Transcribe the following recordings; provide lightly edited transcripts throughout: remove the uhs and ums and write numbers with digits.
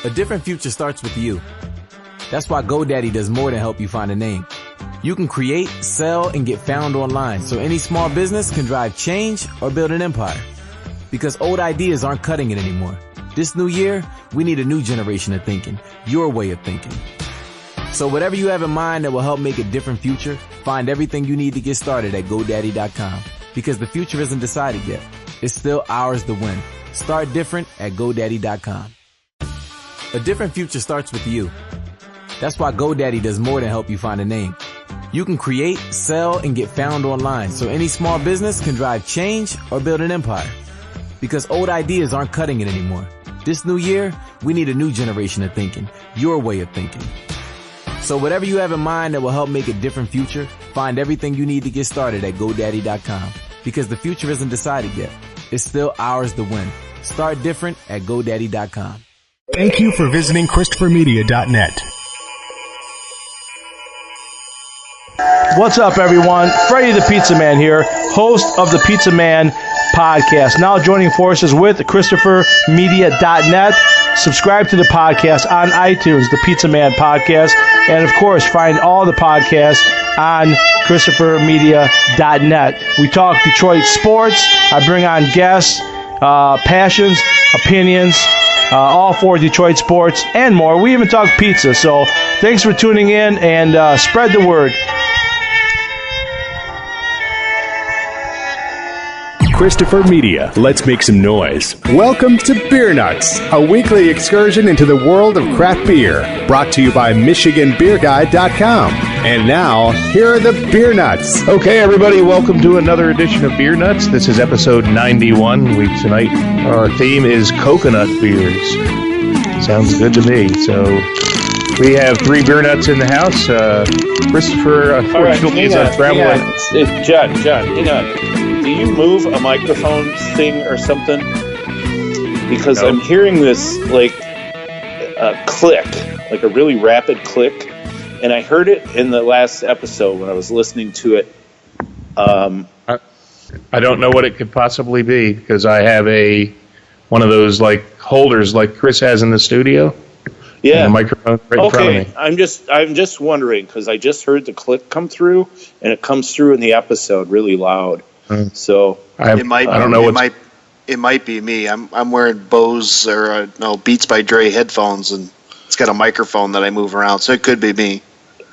A different future starts with you. That's why GoDaddy does more than help you find a name. You can create, sell, and get found online so any small business can drive change or build an empire. Because old ideas aren't cutting it anymore. This new year, we need a new generation of thinking, your way of thinking. So whatever you have in mind that will help make a different future, find everything you need to get started at GoDaddy.com. Because the future isn't decided yet. It's still ours to win. Start different at GoDaddy.com. A different future starts with you. That's why GoDaddy does more than help you find a name. You can create, sell, and get found online so any small business can drive change or build an empire. Because old ideas aren't cutting it anymore. This new year, we need a new generation of thinking, your way of thinking. So whatever you have in mind that will help make a different future, find everything you need to get started at GoDaddy.com. Because the future isn't decided yet. It's still ours to win. Start different at GoDaddy.com. Thank you for visiting ChristopherMedia.net. What's up, everyone? Freddie the Pizza Man here, host of the Pizza Man podcast. Now joining forces with ChristopherMedia.net. Subscribe to the podcast on iTunes, the Pizza Man podcast. And, of course, find all the podcasts on ChristopherMedia.net. We talk Detroit sports. I bring on guests, passions, opinions, all for Detroit sports and more. We even talk pizza. So thanks for tuning in and spread the word. Christopher Media, let's make some noise. Welcome to Beer Nuts, a weekly excursion into the world of craft beer, brought to you by MichiganBeerGuide.com. And now, here are the Beer Nuts. Okay, everybody, welcome to another edition of Beer Nuts. This is episode 91. Tonight, our theme is coconut beers. Sounds good to me. So, we have three Beer Nuts in the house. Christopher, unfortunately, is traveling. John, hang on. Do you move a microphone thing or something? Because I'm hearing this like a click, like a really rapid click, and I heard it in the last episode when I was listening to it. I don't know what it could possibly be because I have one of those like holders like Chris has in the studio. Yeah, and a microphone right in front of me. I'm just wondering because I just heard the click come through, and it comes through in the episode really loud. So it might be me. I'm wearing Bose or Beats by Dre headphones, and it's got a microphone that I move around, so it could be me.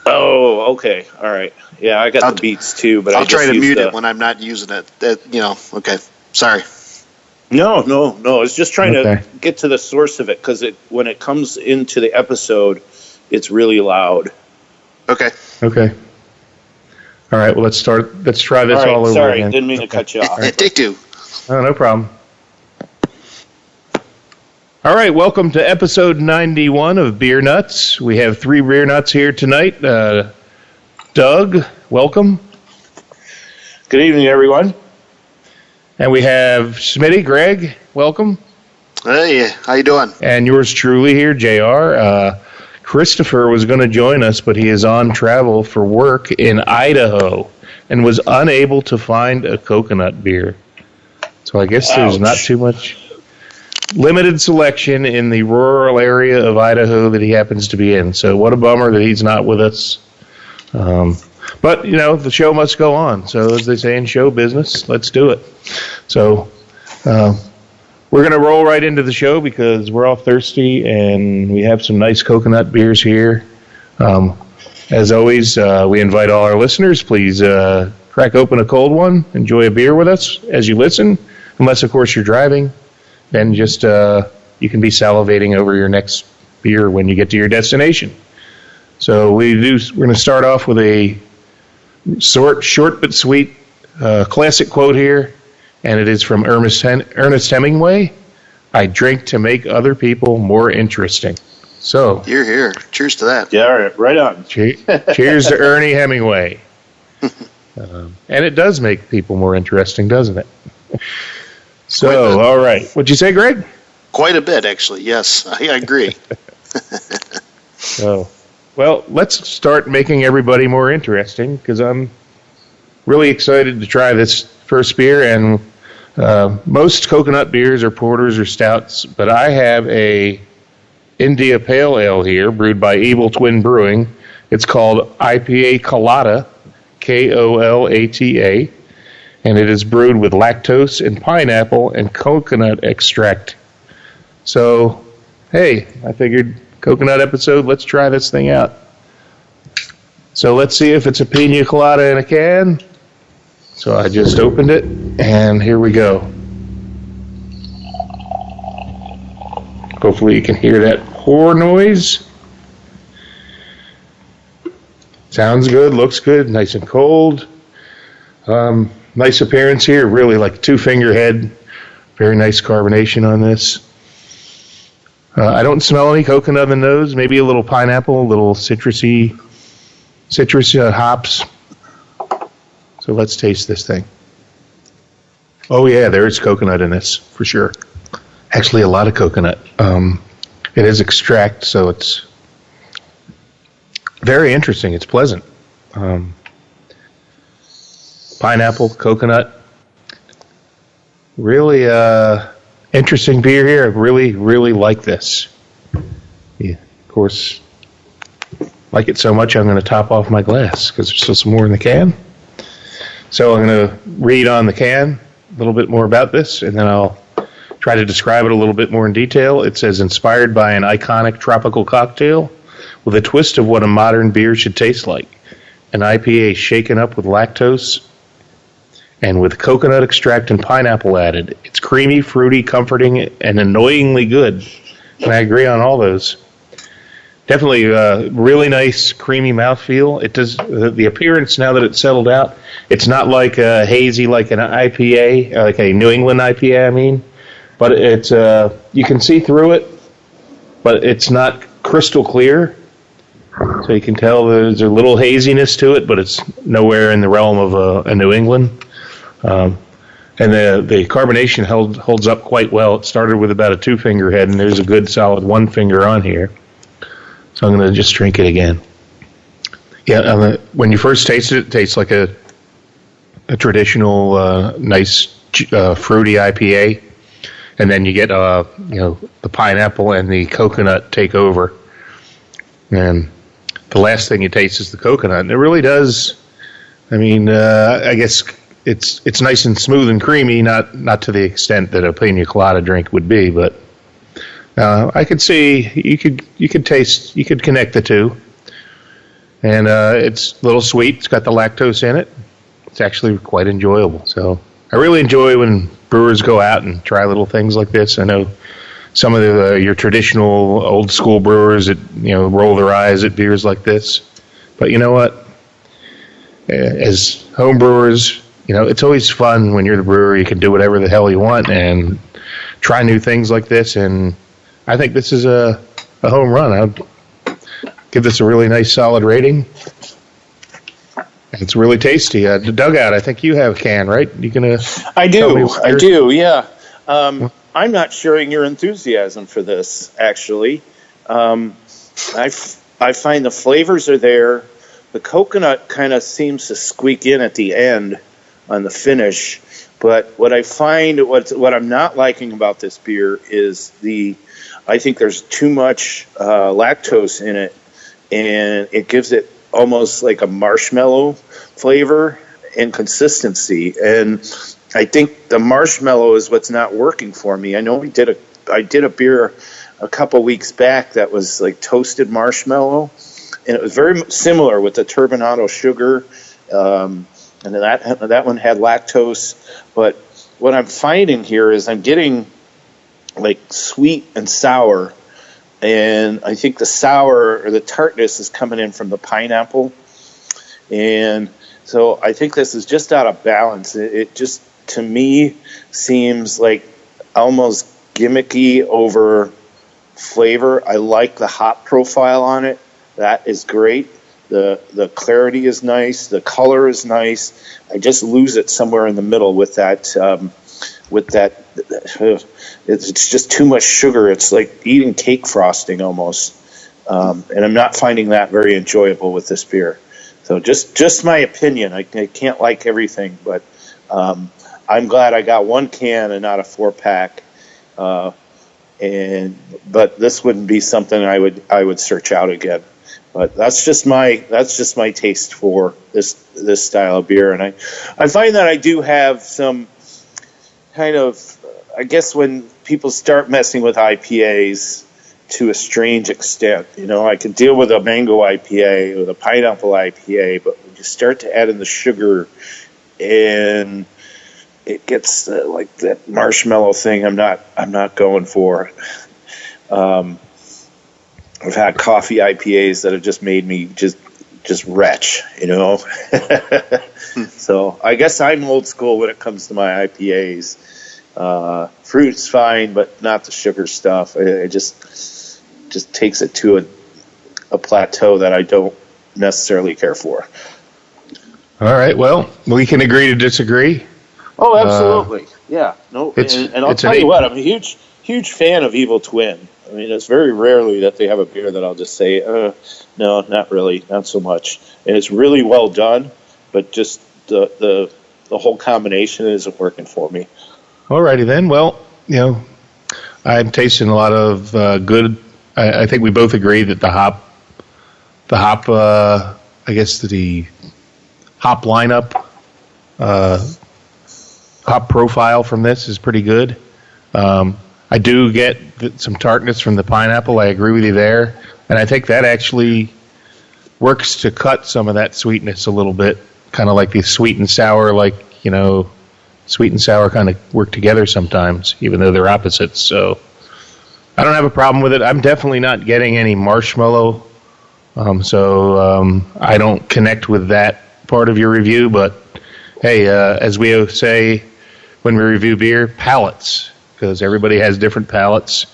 Oh, okay, all right. Yeah, I got the Beats too, but I'll try to mute it when I'm not using it. Okay. Sorry. No. I was just trying to get to the source of it because when it comes into the episode, it's really loud. Okay. All right, well, let's try this all over again. Sorry, didn't mean to cut you off. Take two. Oh, no problem. All right, welcome to episode 91 of Beer Nuts. We have three Beer Nuts here tonight. Doug, welcome. Good evening, everyone. And we have Smitty, Greg, welcome. Hey, how you doing? And yours truly here, JR. Christopher was going to join us, but he is on travel for work in Idaho and was unable to find a coconut beer. So I guess there's not too much limited selection in the rural area of Idaho that he happens to be in. So what a bummer that he's not with us. But, the show must go on. So as they say in show business, let's do it. So we're going to roll right into the show because we're all thirsty and we have some nice coconut beers here. As always, we invite all our listeners, please crack open a cold one, enjoy a beer with us as you listen, unless, of course, you're driving. Then just you can be salivating over your next beer when you get to your destination. So we're going to start off with a short but sweet classic quote here. And it is from Ernest Hemingway. I drink to make other people more interesting. So, you're here. Cheers to that. Yeah, all right, right on. Cheers to Ernie Hemingway. And it does make people more interesting, doesn't it? So, all right. What'd you say, Greg? Quite a bit, actually. Yes, I agree. So, well, let's start making everybody more interesting because I'm really excited to try this first beer. And most coconut beers are porters or stouts, but I have a India Pale Ale here, brewed by Evil Twin Brewing. It's called IPA Colada, Kolata, and it is brewed with lactose and pineapple and coconut extract. So, hey, I figured coconut episode, let's try this thing out. So let's see if it's a pina colada in a can. So I just opened it, and here we go. Hopefully you can hear that pour noise. Sounds good, looks good, nice and cold. Nice appearance here, really like 2-finger head. Very nice carbonation on this. I don't smell any coconut in the nose, maybe a little pineapple, a little citrus hops. So let's taste this thing. Oh yeah, there is coconut in this, for sure. Actually, a lot of coconut. It is extract, so it's very interesting. It's pleasant. Pineapple, coconut. Really interesting beer here. I really, really like this. Yeah, of course, like it so much, I'm going to top off my glass because there's still some more in the can. So I'm going to read on the can a little bit more about this, and then I'll try to describe it a little bit more in detail. It says, inspired by an iconic tropical cocktail with a twist of what a modern beer should taste like. An IPA shaken up with lactose and with coconut extract and pineapple added. It's creamy, fruity, comforting, and annoyingly good. And I agree on all those. Definitely really nice, creamy mouthfeel. It does the appearance now that it's settled out. It's not like hazy like an IPA, like a New England IPA, I mean. But it's you can see through it, but it's not crystal clear. So you can tell there's a little haziness to it, but it's nowhere in the realm of a New England. And the carbonation holds up quite well. It started with about a 2-finger head, and there's a good solid 1 finger on here. So I'm going to just drink it again. Yeah, when you first taste it, it tastes like a traditional, nice, fruity IPA. And then you get, the pineapple and the coconut take over. And the last thing you taste is the coconut. And it really does, I guess it's nice and smooth and creamy, not to the extent that a pina colada drink would be, but I could see you could connect the two. And it's a little sweet. It's got the lactose in it. It's actually quite enjoyable. So I really enjoy when brewers go out and try little things like this. I know some of your traditional old school brewers that roll their eyes at beers like this, but you know what? As home brewers, it's always fun when you're the brewer. You can do whatever the hell you want and try new things like this. And I think this is a home run. I'd give this a really nice, solid rating. It's really tasty. Dugout, I think you have a can, right? You gonna? I do. Yeah. I'm not sharing your enthusiasm for this. Actually, I find the flavors are there. The coconut kind of seems to squeak in at the end on the finish. But what I find, what I'm not liking about this beer is I think there's too much lactose in it, and it gives it almost like a marshmallow flavor and consistency. And I think the marshmallow is what's not working for me. I know I did a beer a couple weeks back that was like toasted marshmallow, and it was very similar with the turbinado sugar, and that one had lactose. But what I'm finding here is I'm getting like sweet and sour, and I think the sour or the tartness is coming in from the pineapple. And so I think this is just out of balance. It just, to me, seems like almost gimmicky over flavor. I like the hop profile on it. That is great. The clarity is nice. The color is nice. I just lose it somewhere in the middle with that. It's just too much sugar. It's like eating cake frosting almost. And I'm not finding that very enjoyable with this beer. So just my opinion. I can't like everything, but I'm glad I got one can and not a 4-pack. But this wouldn't be something I would search out again. But that's just my taste for this style of beer, and I find that I do have some kind of, I guess when people start messing with IPAs to a strange extent, I can deal with a mango IPA with a pineapple IPA, but when you start to add in the sugar and it gets like that marshmallow thing, I'm not going for it. I've had coffee IPAs that have just made me just retch, So I guess I'm old school when it comes to my IPAs. Fruit's fine, but not the sugar stuff. It just takes it to a plateau that I don't necessarily care for. All right. Well, we can agree to disagree. Oh, absolutely. Yeah. No. And I'll tell you what, I'm a huge fan of Evil Twin. I mean, it's very rarely that they have a beer that I'll just say, no, not really, not so much. And it's really well done, but just the whole combination isn't working for me. Alrighty then. Well, I'm tasting a lot of good. I think we both agree that the hop, I guess the hop lineup, hop profile from this is pretty good. I do get some tartness from the pineapple. I agree with you there. And I think that actually works to cut some of that sweetness a little bit, kind of like the sweet and sour, sweet and sour kind of work together sometimes, even though they're opposites. So I don't have a problem with it. I'm definitely not getting any marshmallow. So I don't connect with that part of your review. But, hey, as we say when we review beer, palates. Because everybody has different palates.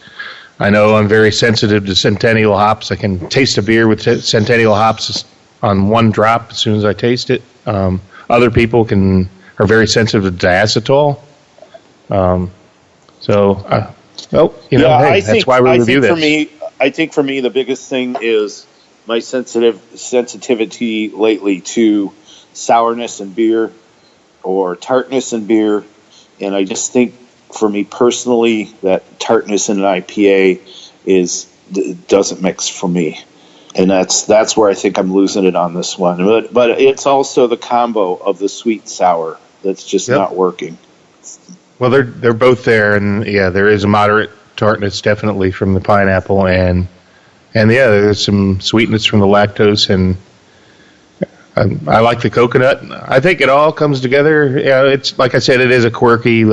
I know I'm very sensitive to Centennial hops. I can taste a beer with Centennial hops on one drop as soon as I taste it. Other people are very sensitive to diacetyl. That's why we review this. I think for me, the biggest thing is my sensitivity lately to sourness in beer or tartness in beer, and I just think, for me personally, that tartness in an IPA doesn't mix for me, and that's where I think I'm losing it on this one. But it's also the combo of the sweet and sour that's just not working. Well, they're both there, and there is a moderate tartness definitely from the pineapple, and there's some sweetness from the lactose, and I like the coconut. I think it all comes together. It's like I said, it is a quirky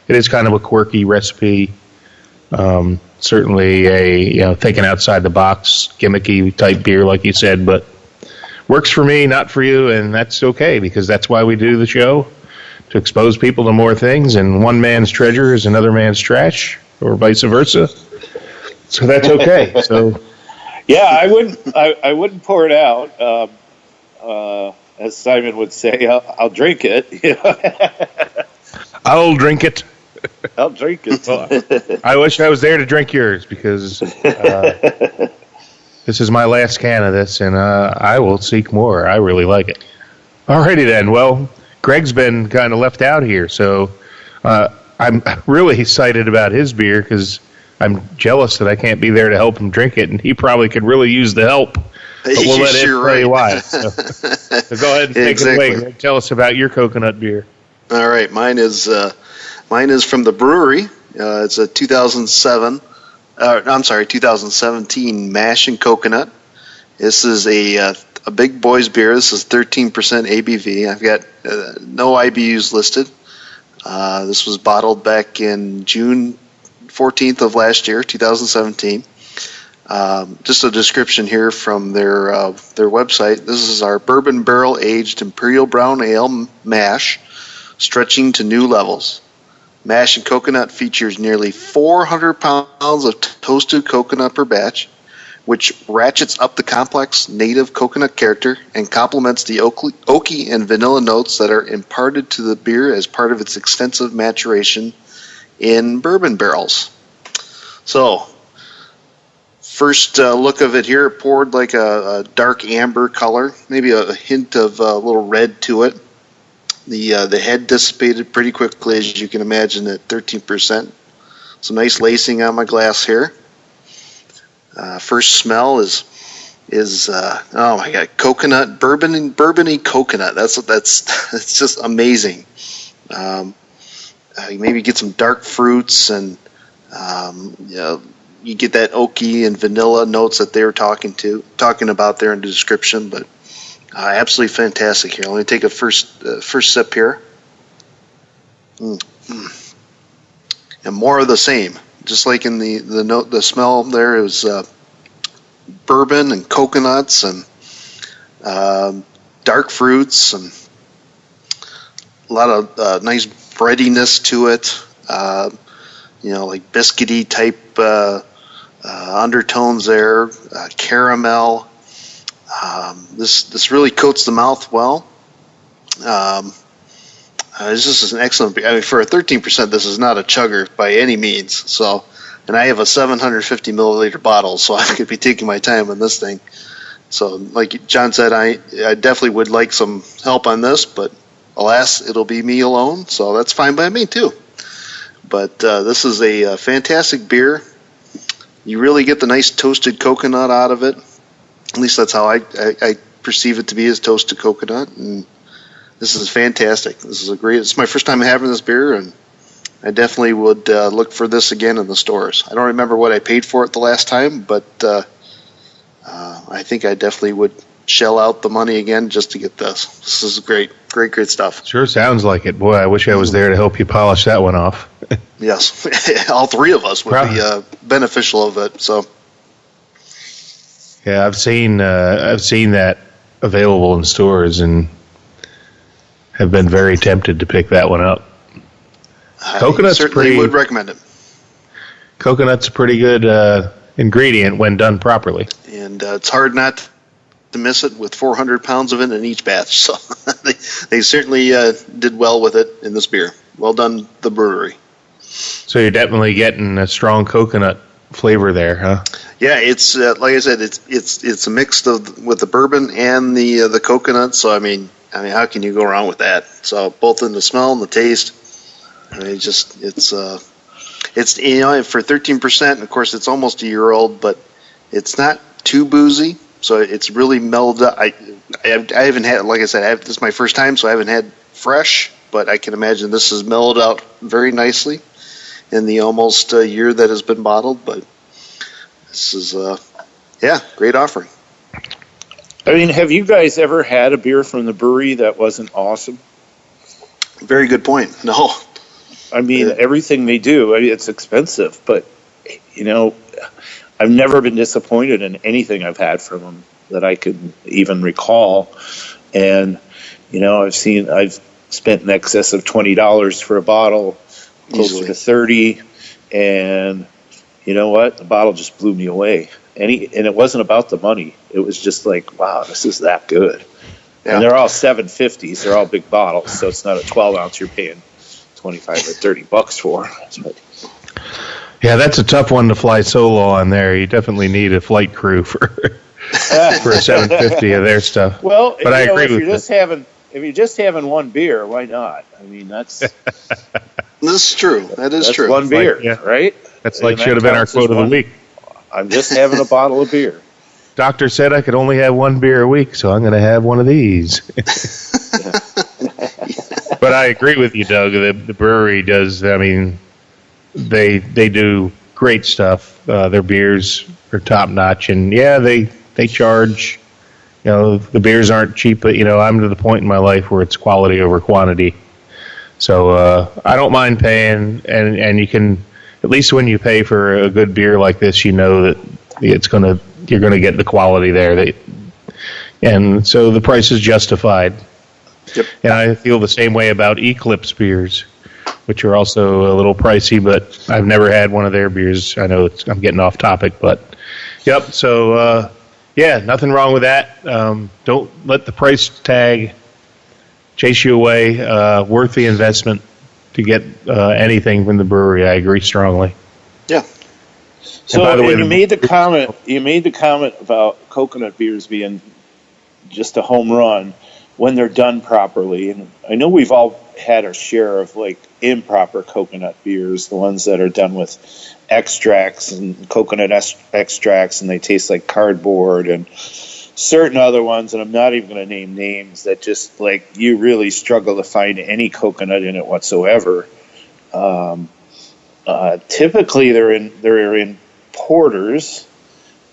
it is kind of a quirky recipe. Certainly a thinking outside the box, gimmicky type beer, like you said, but works for me, not for you, and that's okay because that's why we do the show, to expose people to more things. And one man's treasure is another man's trash, or vice versa. So that's okay. So yeah, I wouldn't pour it out. As Simon would say, I'll drink it. I'll drink it. I'll drink it. Well, I wish I was there to drink yours because this is my last can of this, and I will seek more. I really like it. Alrighty then. Well, Greg's been kind of left out here, so I'm really excited about his beer because I'm jealous that I can't be there to help him drink it, and he probably could really use the help. But we'll let him tell you why. So go ahead and take it away. Greg. Tell us about your coconut beer. All right, mine is from the brewery. It's a 2017 Mash and Coconut. This is a big boy's beer. This is 13% ABV. I've got no IBUs listed. This was bottled back in June 14th of last year, 2017. Just a description here from their website. This is our bourbon barrel aged Imperial Brown Ale mash, stretching to new levels. Mash and Coconut features nearly 400 pounds of toasted coconut per batch, which ratchets up the complex native coconut character and complements the oaky and vanilla notes that are imparted to the beer as part of its extensive maturation in bourbon barrels. So, first look of it here, poured like a dark amber color, maybe a hint of a little red to it. The head dissipated pretty quickly, as you can imagine, at 13%. some nice lacing on my glass here. First smell is oh my god, coconut, bourbony coconut. That's just amazing. You maybe get some dark fruits, and you get that oaky and vanilla notes that they were talking about there in the description. But absolutely fantastic here. Let me take a first sip here. And more of the same, just like in the smell there. It was bourbon and coconuts and dark fruits and a lot of nice breadiness to it. Like biscuity type undertones there, caramel. This really coats the mouth well. This is an excellent beer. I mean, for a 13%, this is not a chugger by any means. So, and I have a 750 milliliter bottle, so I could be taking my time on this thing. So, like John said, I definitely would like some help on this, but alas, it'll be me alone, so that's fine by me too. But this is a fantastic beer. You really get the nice toasted coconut out of it. At least that's how I perceive it to be, as toasted coconut. And this is fantastic. It's my first time having this beer, and I definitely would look for this again in the stores. I don't remember what I paid for it the last time, but I think I definitely would shell out the money again just to get this. This is great stuff. Sure sounds like it. Boy, I wish I was there to help you polish that one off. Yes, all three of us would be beneficial of it. So, yeah, I've seen that available in stores and have been very tempted to pick that one up. Coconut's certainly would recommend it. Coconut's a pretty good ingredient when done properly, and it's hard not to miss it with 400 pounds of it in each batch. So they certainly did well with it in this beer. Well done, the brewery. So you're definitely getting a strong coconut flavor there, huh? Yeah, it's like I said, it's a mix with the bourbon and the coconut. So I mean, how can you go wrong with that? So both in the smell and the taste, I mean, it's for 13%. Of course, it's almost a year old, but it's not too boozy. So it's really mellowed up. I haven't had, like I said, this is my first time, so I haven't had fresh, but I can imagine this has mellowed out very nicely in the almost year that has been bottled. But this is, great offering. I mean, have you guys ever had a beer from the brewery that wasn't awesome? Very good point. No. I mean, everything they do, it's expensive, but, I've never been disappointed in anything I've had from them that I could even recall. And, I've spent in excess of $20 for a bottle, closer to 30, and you know what? The bottle just blew me away. And it wasn't about the money. It was just like, wow, this is that good. Yeah. And they're all 750s. They're all big bottles, so it's not a 12-ounce you're paying $25 or $30 for. But, yeah, that's a tough one to fly solo on there. You definitely need a flight crew for a 750 of their stuff. Well, but I agree with you. If you're just having one beer, why not? I mean, that's this is true. That's true. One beer, right? That's should have been our quote of the week. I'm just having a bottle of beer. Doctor said I could only have one beer a week, so I'm going to have one of these. But I agree with you, Doug. The brewery does. I mean, they do great stuff. Their beers are top notch, and yeah, they charge. The beers aren't cheap, but I'm to the point in my life where it's quality over quantity. So I don't mind paying, and you can, at least when you pay for a good beer like this, that you're gonna get the quality there. And so the price is justified. Yep. And I feel the same way about Eclipse beers, which are also a little pricey, but I've never had one of their beers. I know I'm getting off topic, but yep. So nothing wrong with that. Don't let the price tag chase you away. Worth the investment to get anything from the brewery. I agree strongly. Yeah. So you made the comment about coconut beers being just a home run when they're done properly. And I know we've all had a share of like improper coconut beers, the ones that are done with extracts and coconut extracts, and they taste like cardboard, and certain other ones, and I'm not even going to name names, that just like you really struggle to find any coconut in it whatsoever. Typically they're in porters,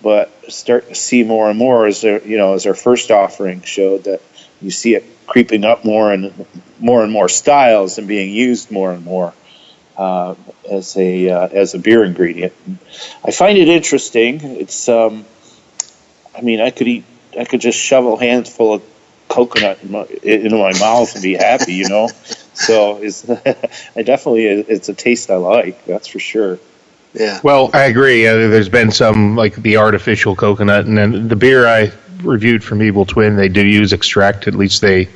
but start to see more and more as our first offering showed, that you see it creeping up more and more styles and being used more and more as a beer ingredient. I find it interesting. It's I could just shove a handful of coconut into my mouth and be happy, So it's a taste I like, that's for sure. Yeah. Well, I agree. There's been some, like the artificial coconut, and then the beer I reviewed from Evil Twin, they do use extract. At least they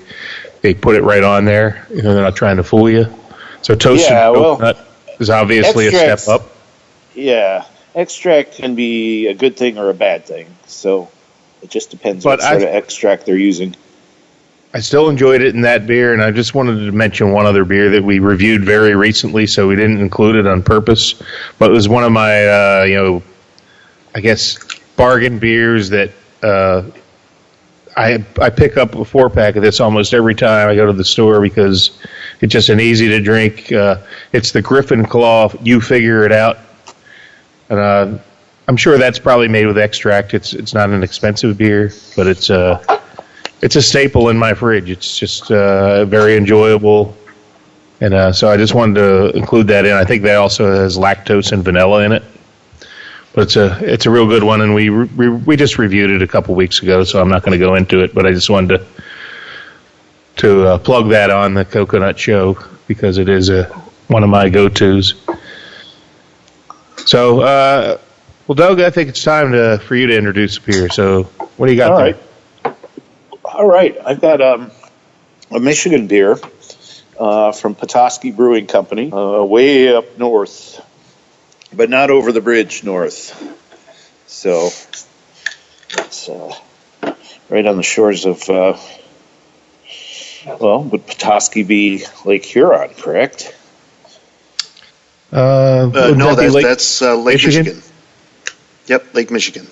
put it right on there. They're not trying to fool you. So toasted coconut is obviously a step up. Yeah, extract can be a good thing or a bad thing. So it just depends what sort of extract they're using. I still enjoyed it in that beer, and I just wanted to mention one other beer that we reviewed very recently, so we didn't include it on purpose. But it was one of my, I guess, bargain beers that I pick up a 4-pack of this almost every time I go to the store because it's just an easy to drink. It's the Griffin Claw. You Figure It Out, and I'm sure that's probably made with extract. It's not an expensive beer, but it's a staple in my fridge. It's just very enjoyable, and so I just wanted to include that in. I think that also has lactose and vanilla in it, but it's a real good one, and we just reviewed it a couple weeks ago, so I'm not going to go into it. But I just wanted to plug that on the Coconut Show because it is one of my go-tos. So, well, Doug, I think it's time for you to introduce the beer. So, what do you got All there? right. All right, I've got a Michigan beer from Petoskey Brewing Company, way up north, but not over the bridge north. So it's right on the shores of, would Petoskey be Lake Huron, correct? No, that's Lake Michigan. Yep, Lake Michigan.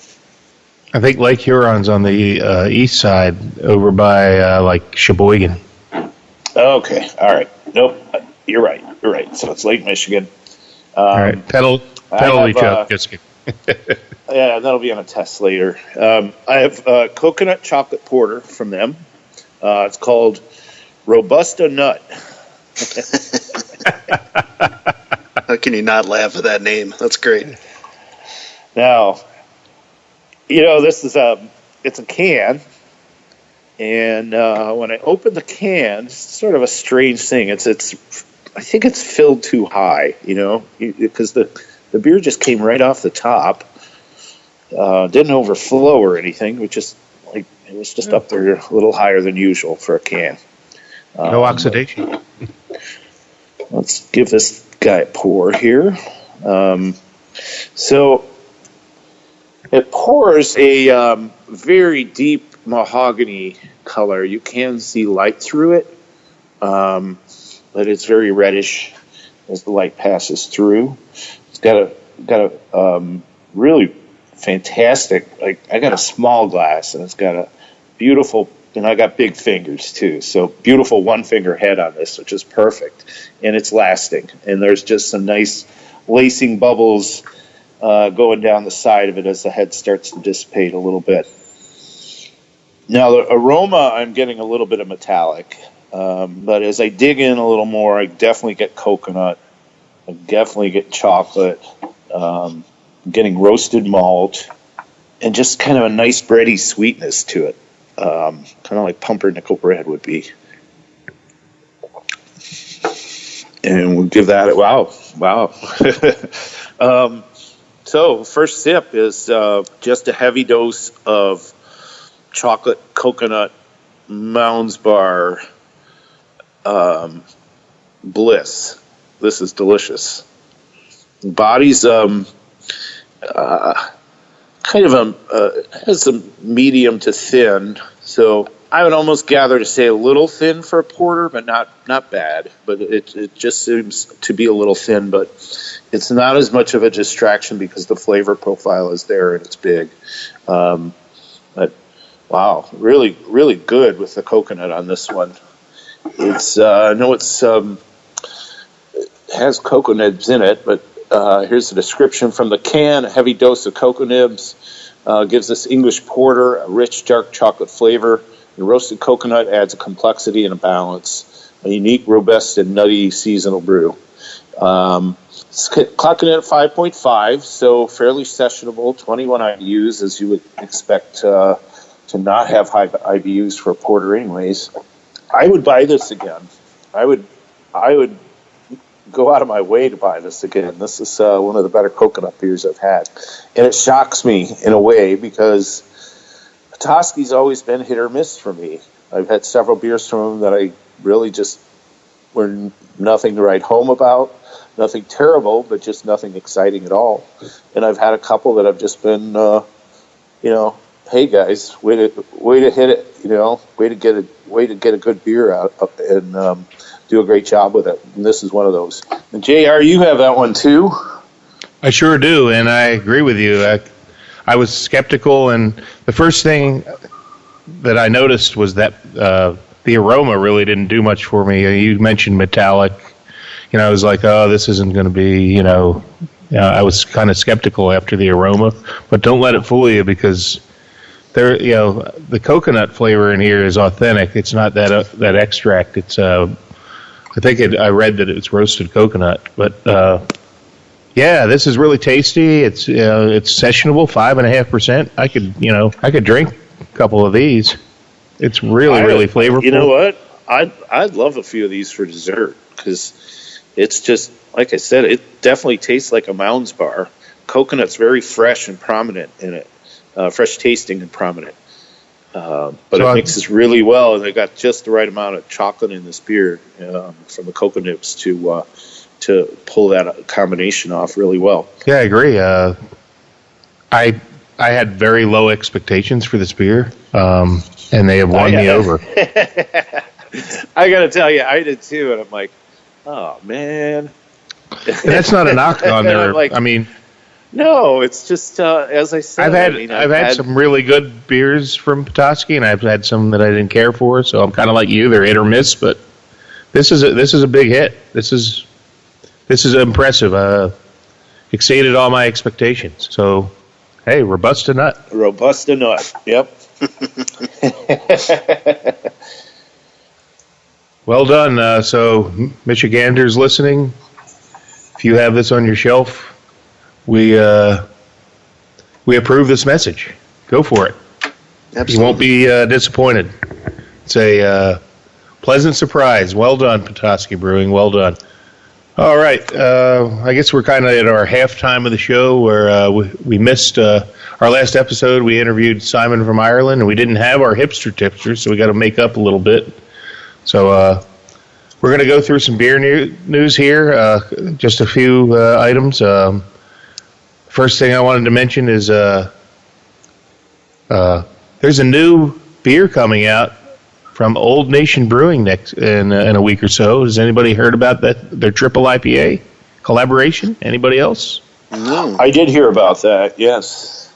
I think Lake Huron's on the east side, over by Sheboygan. Okay, all right. Nope, you're right. So it's Lake Michigan. All right, penalty choke. Just kidding. Yeah, that'll be on a test later. I have coconut chocolate porter from them. It's called Robusta Nut. How can you not laugh at that name? That's great. Now, this is it's a can, and when I open the can, it's sort of a strange thing. I think it's filled too high, because the beer just came right off the top, didn't overflow or anything, it was just up there a little higher than usual for a can. No oxidation. Let's give this guy a pour here. So it pours a very deep mahogany color. You can see light through it, but it's very reddish as the light passes through. It's got a really fantastic. I got a small glass, and it's got a beautiful. And I got big fingers too, so beautiful 1-finger head on this, which is perfect, and it's lasting. And there's just some nice lacing bubbles going down the side of it as the head starts to dissipate a little bit. Now the aroma, I'm getting a little bit of metallic, but as I dig in a little more, I definitely get coconut. I definitely get chocolate. Getting roasted malt, and just kind of a nice bready sweetness to it. Kind of like pumpernickel bread would be. And we'll give that wow. So first sip is just a heavy dose of chocolate coconut Mounds Bar Bliss. This is delicious. Body's kind of has a medium to thin, so I would almost gather to say a little thin for a porter, but not bad. But it just seems to be a little thin, but it's not as much of a distraction because the flavor profile is there and it's big. But wow, really, really good with the coconut on this one. It's I know it has cocoa nibs in it, but here's the description from the can. A heavy dose of cocoa nibs gives this English porter a rich, dark chocolate flavor. The roasted coconut adds a complexity and a balance. A unique, robust, and nutty seasonal brew. It's clocking in at 5.5, so fairly sessionable. 21 IBUs, as you would expect to not have high IBUs for a porter anyways. I would buy this again. I would go out of my way to buy this again. This is one of the better coconut beers I've had. And it shocks me in a way because Petoskey's always been hit or miss for me. I've had several beers from them that I really just were nothing to write home about. Nothing terrible, but just nothing exciting at all. And I've had a couple that have just been, hey guys, way to hit it, way to get a good beer out and do a great job with it. And this is one of those. And JR, you have that one too. I sure do, and I agree with you. I was skeptical, and the first thing that I noticed was that the aroma really didn't do much for me. You mentioned metallic. I was like, oh, this isn't going to be, I was kind of skeptical after the aroma. But don't let it fool you because the coconut flavor in here is authentic. It's not that extract. It's I read that it's roasted coconut. But this is really tasty. It's sessionable, 5.5%. I could drink a couple of these. It's really flavorful. You know what? I'd love a few of these for dessert because it's just, like I said, it definitely tastes like a Mounds bar. Coconut's very fresh and prominent in it, fresh tasting and prominent. But it mixes really well, and they got just the right amount of chocolate in this beer from the cocoa nibs to pull that combination off really well. Yeah, I agree. I had very low expectations for this beer, and they have won me over. I got to tell you, I did too, and I'm like, oh man. And that's not a knock on there. Like, no, it's just as I said. I've had some really good beers from Petoskey, and I've had some that I didn't care for. So I'm kind of like you; they're hit or miss. But this is a big hit. This is impressive. Exceeded all my expectations. So, hey, Robusta Nut. Robusta Nut. Yep. Well done. So, Michiganders listening, if you have this on your shelf, we approve this message. Go for it. Absolutely. You won't be disappointed. It's a pleasant surprise. Well done, Petoskey Brewing. Well done. All right. I guess we're kind of at our halftime of the show where we missed our last episode. We interviewed Simon from Ireland, and we didn't have our hipster tipster, so we got to make up a little bit. So we're going to go through some beer news here, just a few items. First thing I wanted to mention is there's a new beer coming out from Old Nation Brewing in a week or so. Has anybody heard about that? Their triple IPA collaboration? Anybody else? No. I did hear about that, yes.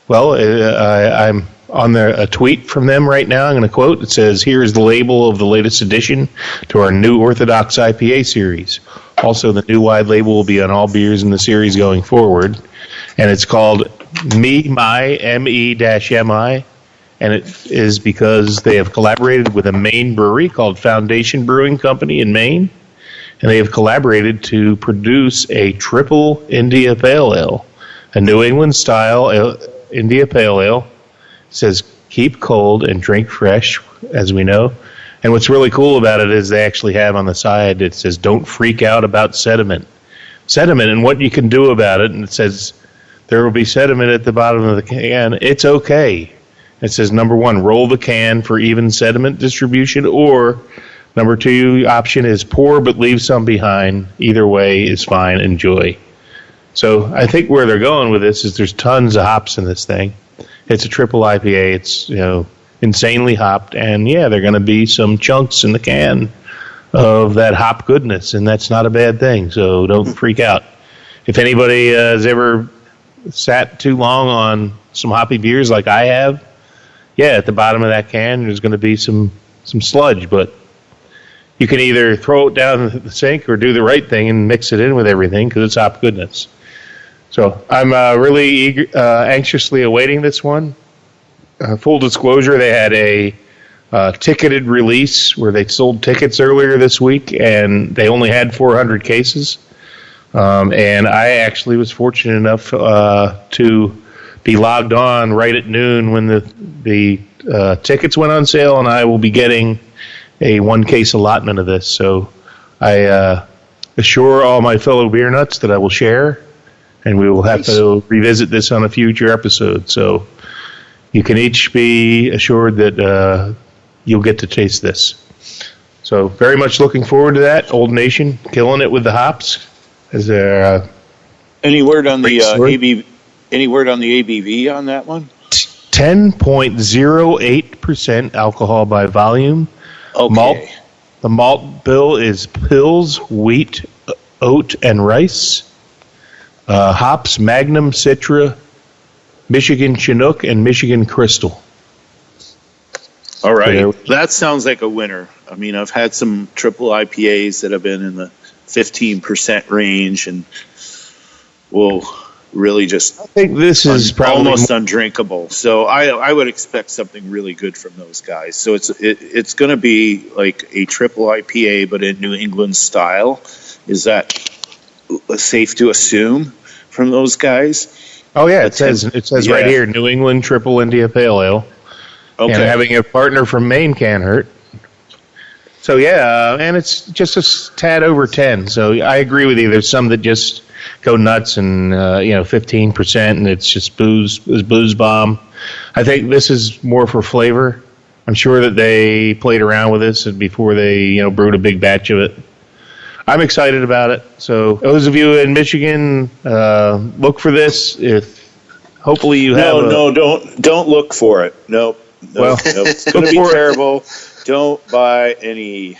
Well, I'm on a tweet from them right now. I'm going to quote. It says, "Here is the label of the latest addition to our new Orthodox IPA series. Also, the new wide label will be on all beers in the series going forward. And it's called ME-MI, M-E-MI. And it is because they have collaborated with a Maine brewery called Foundation Brewing Company in Maine. And they have collaborated to produce a triple India Pale Ale, a New England style India Pale Ale. It says, keep cold and drink fresh, as we know. And what's really cool about it is they actually have on the side, it says, don't freak out about sediment. Sediment and what you can do about it. And it says, there will be sediment at the bottom of the can. It's okay. It says, number one, roll the can for even sediment distribution, or number two option is pour but leave some behind. Either way is fine. Enjoy. So I think where they're going with this is there's tons of hops in this thing. It's a triple IPA. It's, insanely hopped, and yeah, there are going to be some chunks in the can of that hop goodness, and that's not a bad thing, so don't freak out. If anybody has ever sat too long on some hoppy beers like I have, yeah, at the bottom of that can there's going to be some sludge, but you can either throw it down the sink or do the right thing and mix it in with everything because it's hop goodness. So I'm really anxiously awaiting this one. Full disclosure, they had a ticketed release where they sold tickets earlier this week, and they only had 400 cases. And I actually was fortunate enough to be logged on right at noon when the tickets went on sale, and I will be getting a 1-case allotment of this. So I assure all my fellow beer nuts that I will share, and we will have to revisit this on a future episode. So you can each be assured that you'll get to taste this. So very much looking forward to that. Old Nation killing it with the hops. Is there any word on the any word on the ABV on that one? 10.08% alcohol by volume. Okay. The malt bill is Pils, wheat, oat, and rice. Hops, Magnum, Citra, Michigan Chinook, and Michigan Crystal. All right. That sounds like a winner. I mean, I've had some triple IPAs that have been in the 15% range, and will really just, I think this is probably almost undrinkable. So I would expect something really good from those guys. So it's going to be like a triple IPA, but in New England style. Is that safe to assume from those guys? Oh yeah, it says right here, New England Triple India Pale Ale. Okay. And having a partner from Maine can't hurt. So yeah, and it's just a tad over 10. So I agree with you. There's some that just go nuts and 15%, and it's just booze bomb. I think this is more for flavor. I'm sure that they played around with this before they brewed a big batch of it. I'm excited about it. So those of you in Michigan, look for this. If hopefully you have. No, don't look for it. Nope. It's going to be terrible. Don't buy any.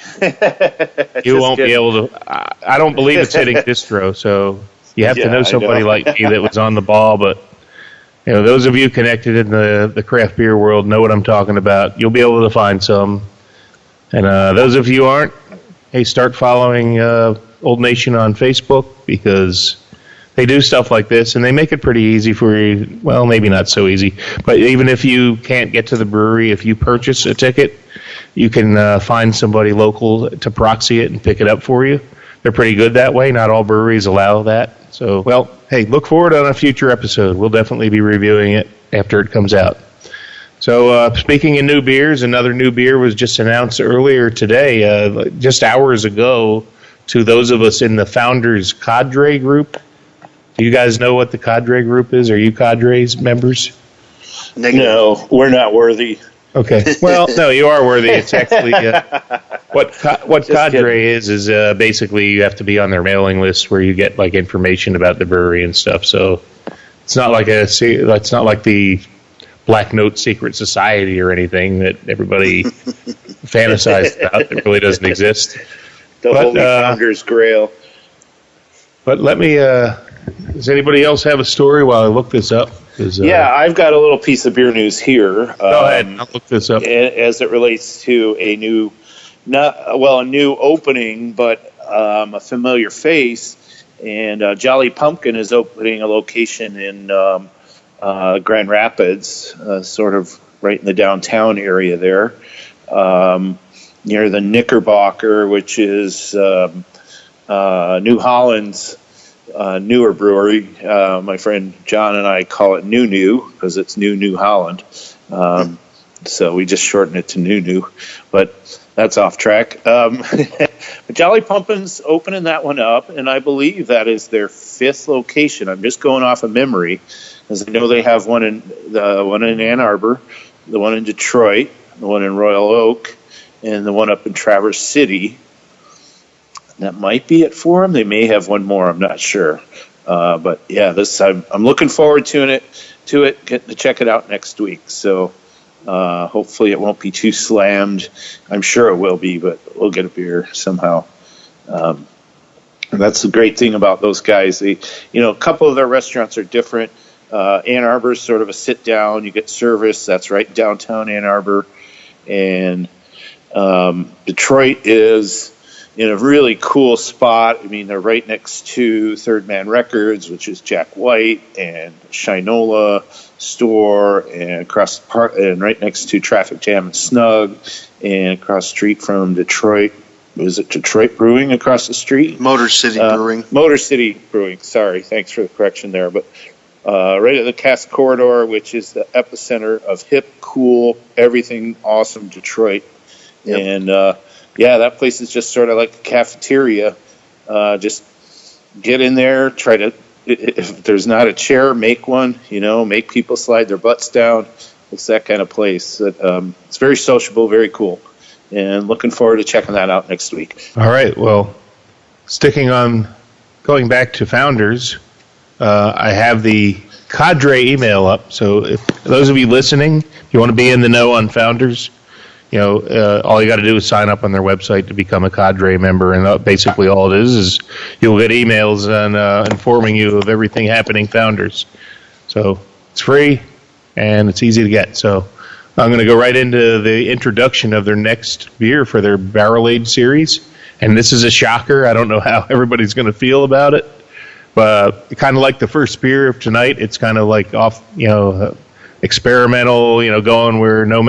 You won't be able to. I don't believe it's hitting distro, so you have to know somebody like me that was on the ball. But those of you connected in the craft beer world know what I'm talking about. You'll be able to find some. And those of you who aren't, hey, start following Old Nation on Facebook, because they do stuff like this, and they make it pretty easy for you. Well, maybe not so easy, but even if you can't get to the brewery, if you purchase a ticket, you can find somebody local to proxy it and pick it up for you. They're pretty good that way. Not all breweries allow that. So, well, hey, look forward on a future episode. We'll definitely be reviewing it after it comes out. So, speaking of new beers, another new beer was just announced earlier today, just hours ago, to those of us in the Founders Cadre group. Do you guys know what the Cadre group is? Are you Cadres members? No, we're not worthy. Okay. Well, no, you are worthy. It's actually what Cadre is basically you have to be on their mailing list where you get like information about the brewery and stuff. So it's not like the Black Note Secret Society or anything that everybody fantasized about that really doesn't exist. The Holy Founders Grail. But let me. Does anybody else have a story while I look this up? Yeah, I've got a little piece of beer news here. Go ahead. I'll look this up. As it relates to a new opening, but a familiar face. And Jolly Pumpkin is opening a location in Grand Rapids, sort of right in the downtown area there, near the Knickerbocker, which is New Holland's newer brewery. My friend John and I call it New because it's New Holland. So we just shorten it to New, but that's off track. But Jolly Pumpkin's opening that one up, and I believe that is their 5th location. I'm just going off of memory, because I know they have one in Ann Arbor, the one in Detroit, the one in Royal Oak, and the one up in Traverse City. That might be it for them. They may have one more. I'm not sure. But yeah, I'm looking forward to it. Getting to check it out next week. So Hopefully it won't be too slammed. I'm sure it will be, but we'll get a beer somehow. And that's the great thing about those guys. A couple of their restaurants are different. Ann Arbor is sort of a sit down. You get service. That's right downtown Ann Arbor. And Detroit is in a really cool spot. I mean, they're right next to Third Man Records, which is Jack White, and Shinola store, and across the park, and right next to Traffic Jam and Snug, and across the street from Detroit. Was it Detroit Brewing across the street? Motor City Brewing. Motor City Brewing. Sorry, thanks for the correction there. But right at the Cass Corridor, which is the epicenter of hip, cool, everything awesome Detroit. Yep. And that place is just sort of like a cafeteria. Just get in there, try to. If there's not a chair, make one, make people slide their butts down. It's that kind of place. It's very sociable, very cool. And looking forward to checking that out next week. All right. Well, going back to Founders, I have the Cadre email up. So if those of you listening, if you want to be in the know on Founders, all you got to do is sign up on their website to become a Cadre member, and basically all it is you'll get emails and informing you of everything happening Founders. So it's free and it's easy to get. So I'm going to go right into the introduction of their next beer for their barrel age series, and this is a shocker. I don't know how everybody's going to feel about it, but kind of like the first beer of tonight, it's kind of like off, experimental, going where no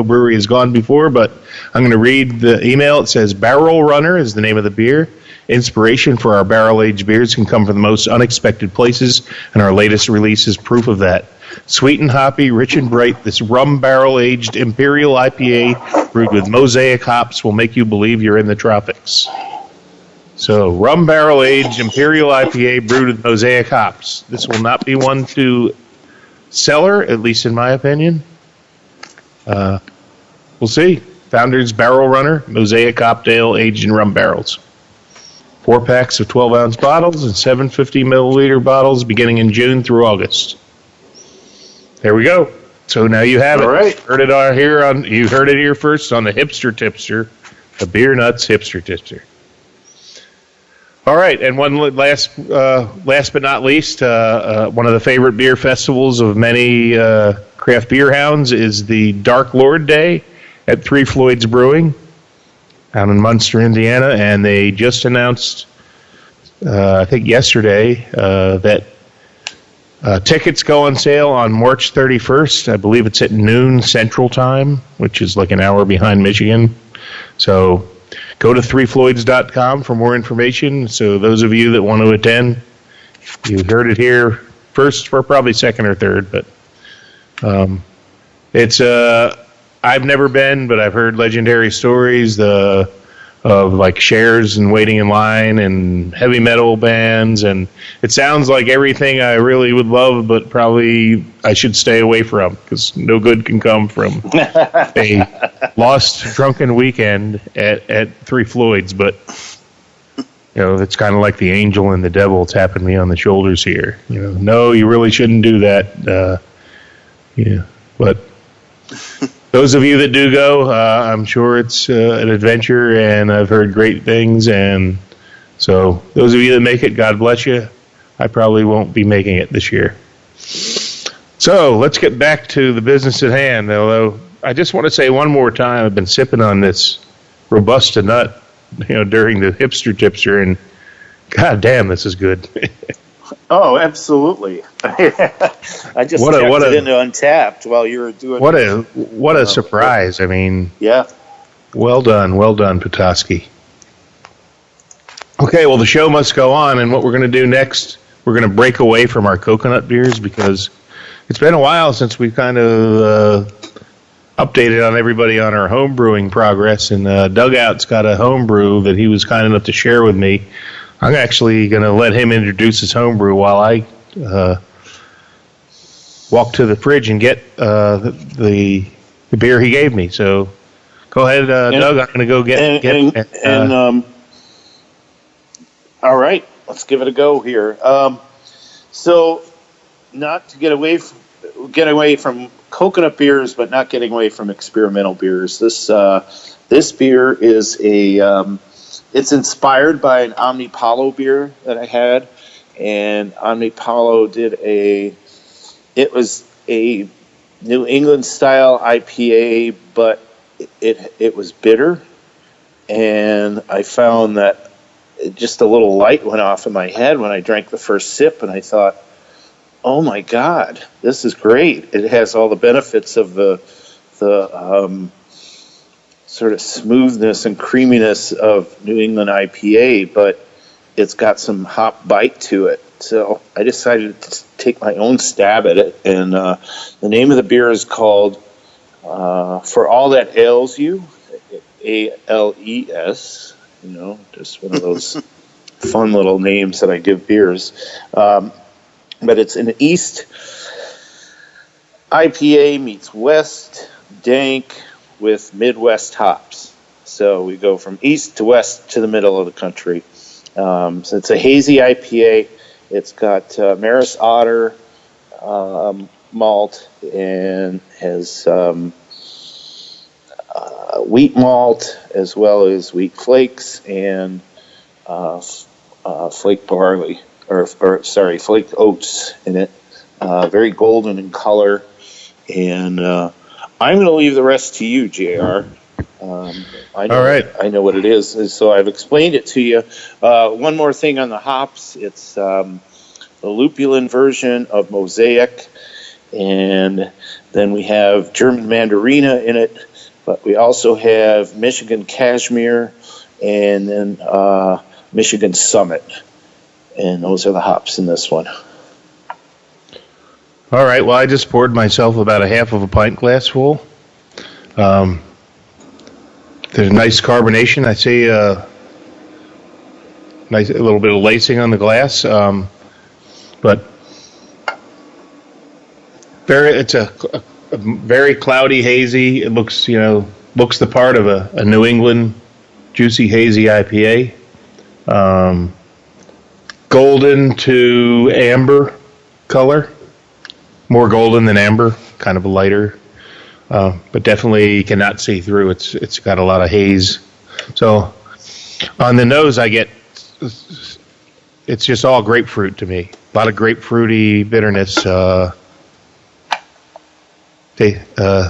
brewery has gone before. But I'm going to read the email. It says, Barrel Runner is the name of the beer. Inspiration for our barrel-aged beers can come from the most unexpected places, and our latest release is proof of that. Sweet and hoppy, rich and bright, this rum barrel-aged Imperial IPA brewed with mosaic hops will make you believe you're in the tropics. So, rum barrel-aged Imperial IPA brewed with mosaic hops. This will not be one to cellar, at least in my opinion. We'll see. Founders Barrel Runner, Mosaic Hop Ale, aged in rum barrels. 4 packs of 12-ounce bottles and 750-milliliter bottles beginning in June through August. There we go. So now you have it. All right. You heard it here first on the Hipster Tipster, the Beer Nuts Hipster Tipster. All right, and one last but not least, one of the favorite beer festivals of many craft beer hounds is the Dark Lord Day at Three Floyds Brewing out in Munster, Indiana, and they just announced, I think yesterday, that tickets go on sale on March 31st. I believe it's at noon Central Time, which is like an hour behind Michigan. So go to threefloyds.com for more information. So those of you that want to attend, you heard it here first, or probably second or third. But it's I've never been, but I've heard legendary stories of like shares and waiting in line and heavy metal bands, and it sounds like everything I really would love, but probably I should stay away from because no good can come from a lost drunken weekend at Three Floyds. But it's kind of like the angel and the devil tapping me on the shoulders here. No, you really shouldn't do that. But those of you that do go, I'm sure it's an adventure, and I've heard great things. And so those of you that make it, God bless you. I probably won't be making it this year. So let's get back to the business at hand. Although I just want to say one more time, I've been sipping on this Robusta Nut, during the Hipster Tipster, and God damn, this is good. Oh, absolutely. I just tapped it into Untapped while you were doing what a surprise. I mean, yeah. Well done, Petoskey. Okay, well, the show must go on, and what we're going to do next, we're going to break away from our coconut beers because it's been a while since we've kind of updated on everybody on our home brewing progress, and Dugout's got a home brew that he was kind enough to share with me. I'm actually going to let him introduce his homebrew while I walk to the fridge and get the beer he gave me. So go ahead, Doug. I'm going to go get. All right, let's give it a go here. So, not to get away from coconut beers, but not getting away from experimental beers. This beer is it's inspired by an Omnipollo beer that I had, and Omnipollo it was a New England style IPA, but it was bitter, and I found that just a little light went off in my head when I drank the first sip, and I thought, oh my God, this is great. It has all the benefits of the sort of smoothness and creaminess of New England IPA, but it's got some hop bite to it. So I decided to take my own stab at it, and the name of the beer is called For All That Ails You, ALES, just one of those fun little names that I give beers. But it's an East IPA meets West dank with Midwest hops. So we go from East to West to the middle of the country. So it's a hazy IPA. It's got Maris Otter malt and has wheat malt as well as wheat flakes and flake barley. Flake oats in it. Very golden in color. And I'm going to leave the rest to you, JR. I know what it is, and so I've explained it to you. One more thing on the hops. It's the lupulin version of Mosaic, and then we have German Mandarina in it, but we also have Michigan Cashmere and then Michigan Summit. And those are the hops in this one. All right. Well, I just poured myself about a half of a pint glass full. There's nice carbonation. I see a little bit of lacing on the glass, but it's a very cloudy, hazy. It looks the part of a New England juicy, hazy IPA. Golden to amber color, more golden than amber, kind of a lighter, but definitely cannot see through. It's got a lot of haze. So on the nose, I get it's just all grapefruit to me. A lot of grapefruity bitterness.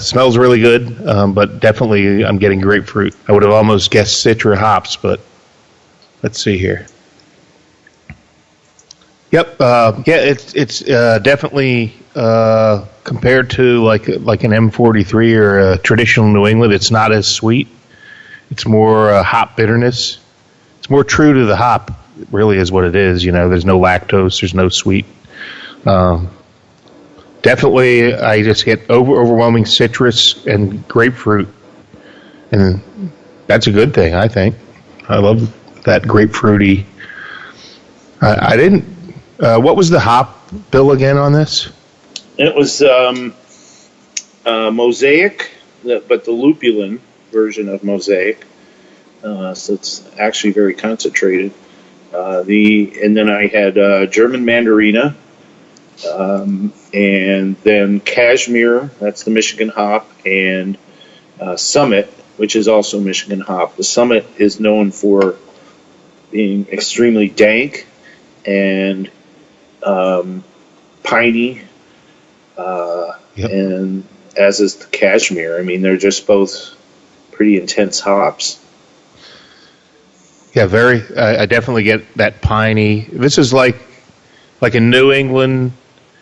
Smells really good, but definitely I'm getting grapefruit. I would have almost guessed Citra hops, but let's see here. Yep. It's definitely compared to like an M43 or a traditional New England. It's not as sweet. It's more hop bitterness. It's more true to the hop. Really, is what it is. There's no lactose. There's no sweet. Definitely, I just get overwhelming citrus and grapefruit, and that's a good thing. I think. I love that grapefruity. I didn't. What was the hop bill again on this? It was Mosaic, but the lupulin version of Mosaic. So it's actually very concentrated. And then I had German Mandarina, and then Cashmere, that's the Michigan hop, and Summit, which is also Michigan hop. The Summit is known for being extremely dank and piney, and as is the Cashmere. I mean, they're just both pretty intense hops. Yeah, very. I definitely get that piney. This is like in New England.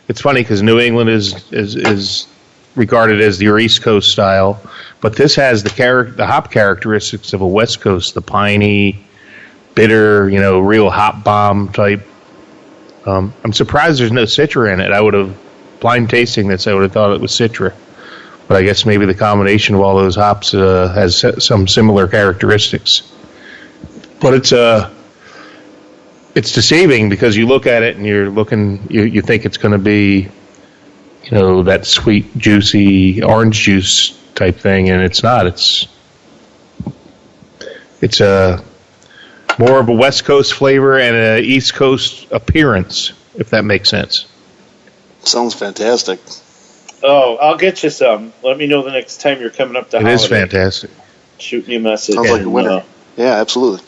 It's funny because New England is regarded as your East Coast style, but this has the hop characteristics of a West Coast, the piney, bitter, real hop bomb type. I'm surprised there's no Citra in it. I would have, blind tasting this, I would have thought it was Citra. But I guess maybe the combination of all those hops has some similar characteristics. But it's deceiving because you look at it and you think it's going to be, that sweet, juicy orange juice type thing, and it's not. It's more of a West Coast flavor and an East Coast appearance, if that makes sense. Sounds fantastic. Oh, I'll get you some. Let me know the next time you're coming up to Holiday. It is fantastic. Shoot me a message. Sounds like a winner. Yeah, absolutely.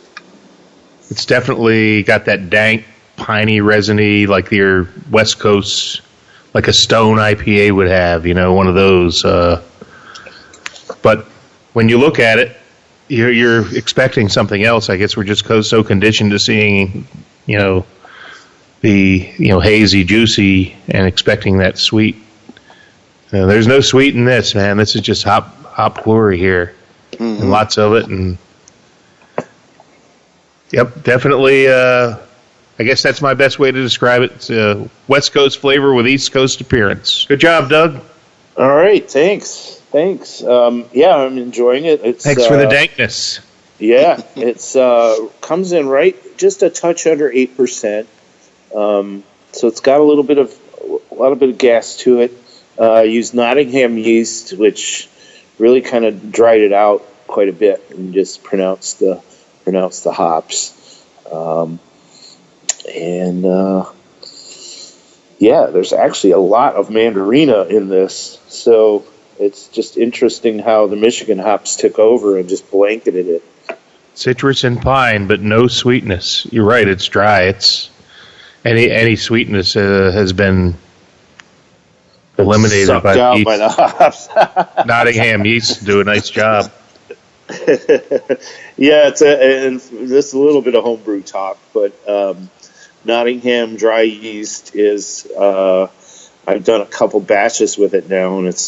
It's definitely got that dank, piney, resiny, like your West Coast, like a Stone IPA would have, one of those. But when you look at it, you're expecting something else. I guess we're just so conditioned to seeing, the hazy, juicy, and expecting that sweet. There's no sweet in this, man. This is just hop glory here, and lots of it. And yep, definitely. I guess that's my best way to describe it. It's a West Coast flavor with East Coast appearance. Good job, Doug. All right, thanks. Yeah, I'm enjoying it. Thanks for the dankness. Yeah, it's comes in right just a touch under 8%. So it's got a lot of bit of gas to it. Used Nottingham yeast, which really kind of dried it out quite a bit, and just pronounced the hops. Yeah, there's actually a lot of mandarina in this, so it's just interesting how the Michigan hops took over and just blanketed it. Citrus and pine, but no sweetness. You're right, it's dry. It's any sweetness has been eliminated Sucked by out yeast. by the hops. Nottingham yeast do a nice job. Yeah, and just a little bit of homebrew talk, but Nottingham dry yeast is. I've done a couple batches with it now, and it's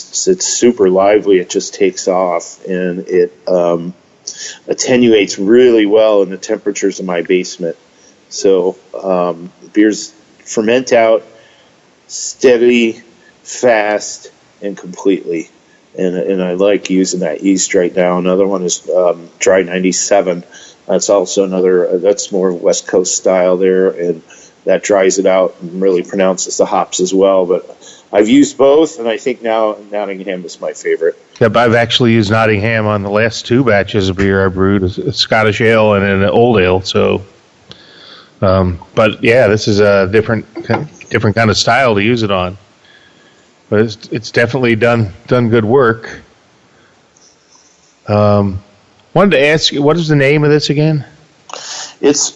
super lively. It just takes off, and it attenuates really well in the temperatures of my basement. So beers ferment out steady, fast, and completely. And I like using that yeast right now. Another one is Dry 97. That's also that's more West Coast style there, and that dries it out and really pronounces the hops as well. But I've used both, and I think now Nottingham is my favorite. Yep, I've actually used Nottingham on the last two batches of beer I brewed, a Scottish ale and an old ale. So, but yeah, this is a different kind of style to use it on. But it's definitely done good work. Wanted to ask you, what is the name of this again? It's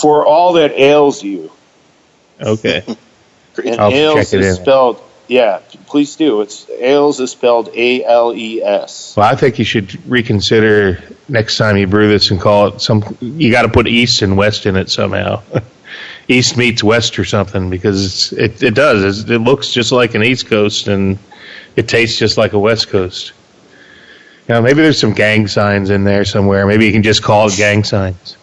For All That Ails You. Okay. And I'll Ales check it is in. spelled, yeah, please do. Ales is spelled ALES. Well, I think you should reconsider next time you brew this and call it you got to put East and West in it somehow. East meets West or something, because it does. It looks just like an East Coast, and it tastes just like a West Coast. Maybe there's some gang signs in there somewhere. Maybe you can just call it gang signs.